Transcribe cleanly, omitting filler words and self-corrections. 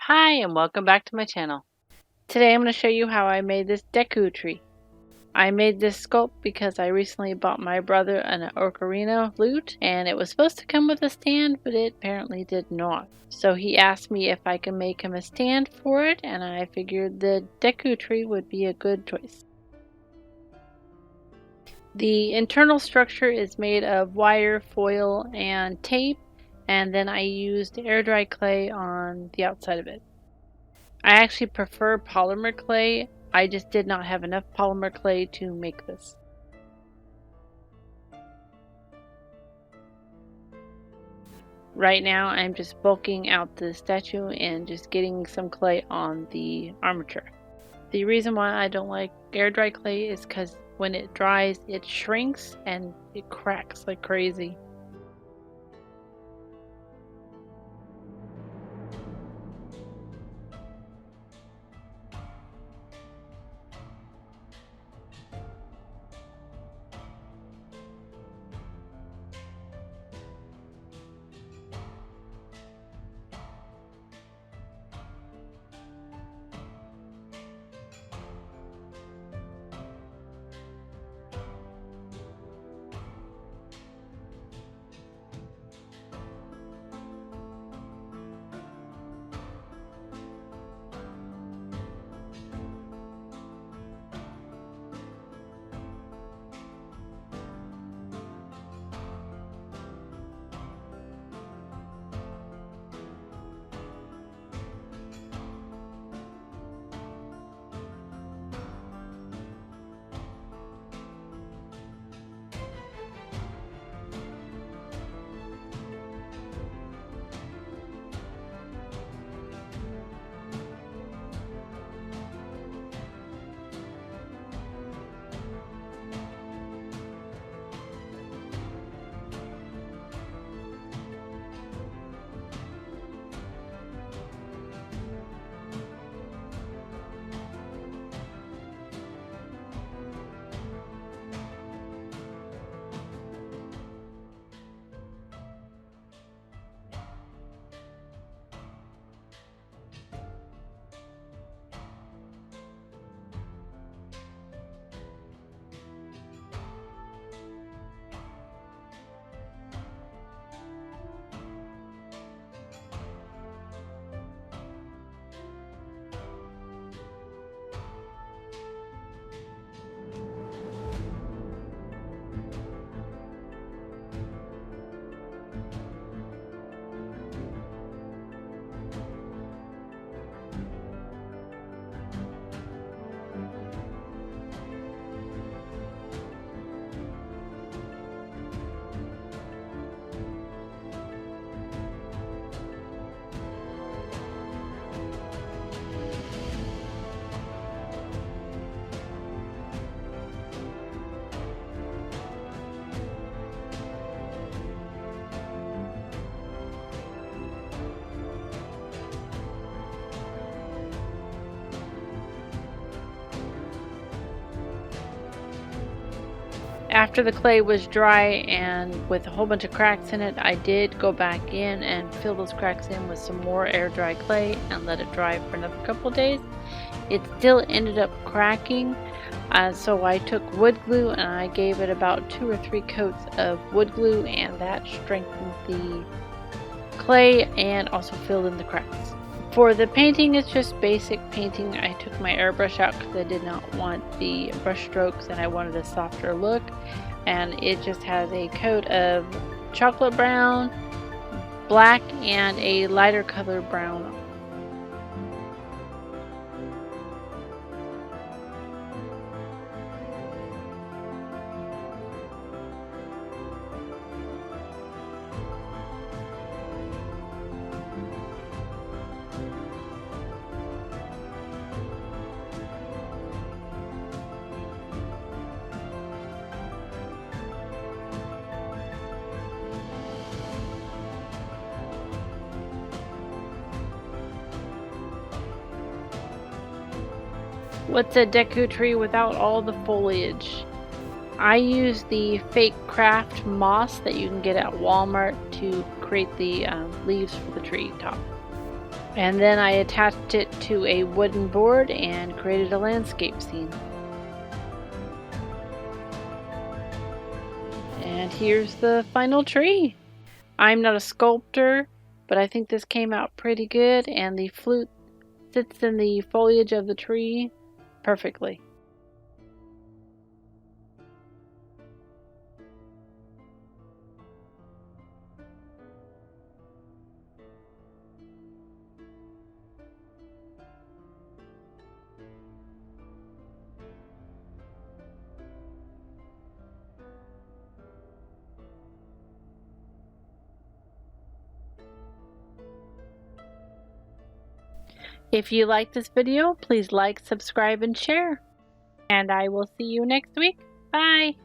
Hi and welcome back to my channel. Today I'm going to show you how I made this Deku Tree. I made this sculpt because I recently bought my brother an ocarina flute and it was supposed to come with a stand, but it apparently did not. So he asked me if I could make him a stand for it, and I figured the Deku Tree would be a good choice. The internal structure is made of wire, foil, and tape, and then I used air dry clay on the outside of it. I actually prefer polymer clay. I just did not have enough polymer clay to make this. Right now I'm just bulking out the statue and just getting some clay on the armature. The reason why I don't like air dry clay is because when it dries it shrinks and it cracks like crazy. After the clay was dry and with a whole bunch of cracks in it, I did go back in and fill those cracks in with some more air dry clay and let it dry for another couple of days. It still ended up cracking, so I took wood glue and I gave it about 2 or 3 coats of wood glue, and that strengthened the clay and also filled in the cracks. For the painting, it's just basic painting. I took my airbrush out because I did not want the brush strokes and I wanted a softer look. And it just has a coat of chocolate brown, black, and a lighter color brown. What's a Deku Tree without all the foliage? I use the fake craft moss that you can get at Walmart to create the leaves for the tree top. And then I attached it to a wooden board and created a landscape scene. And here's the final tree. I'm not a sculptor, but I think this came out pretty good, and the flute sits in the foliage of the tree perfectly. If you like this video, please like, subscribe, and share. And I will see you next week. Bye!